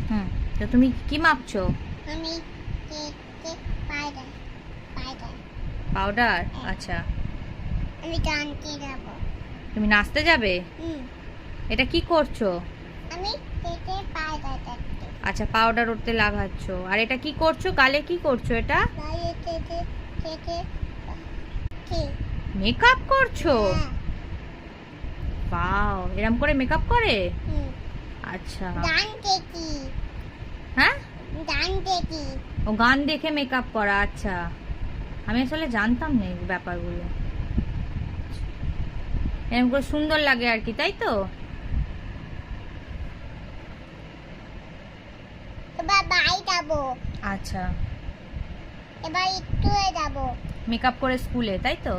হুম, তো তুমি কি মাপছো? আমি পাউডার পাউডার পাউডার। আচ্ছা, আমি জানতে যাবো। তুমি নাচতে যাবে? এটা কি করছো? আমি পাউডার দেখতে আচ্ছা, পাউডার ওতে লাগাচ্ছো। আর এটা কি করছো? গালে কি করছো এটা? মেকআপ করছো? ওয়াও, এরম করে মেকআপ করে? আচ্ছা। গান দেখি হ্যাঁ, গান দেখি ও গান দেখে মেকআপ করা। আচ্ছা, আমি আসলে জানতাম না এই ব্যাপারগুলো। এরকম করে সুন্দর লাগে আর কি, তাই তো? এবার বাড়ি যাবো। আচ্ছা, এবার একটু যাবো। মেকআপ করে স্কুলে, তাই তো?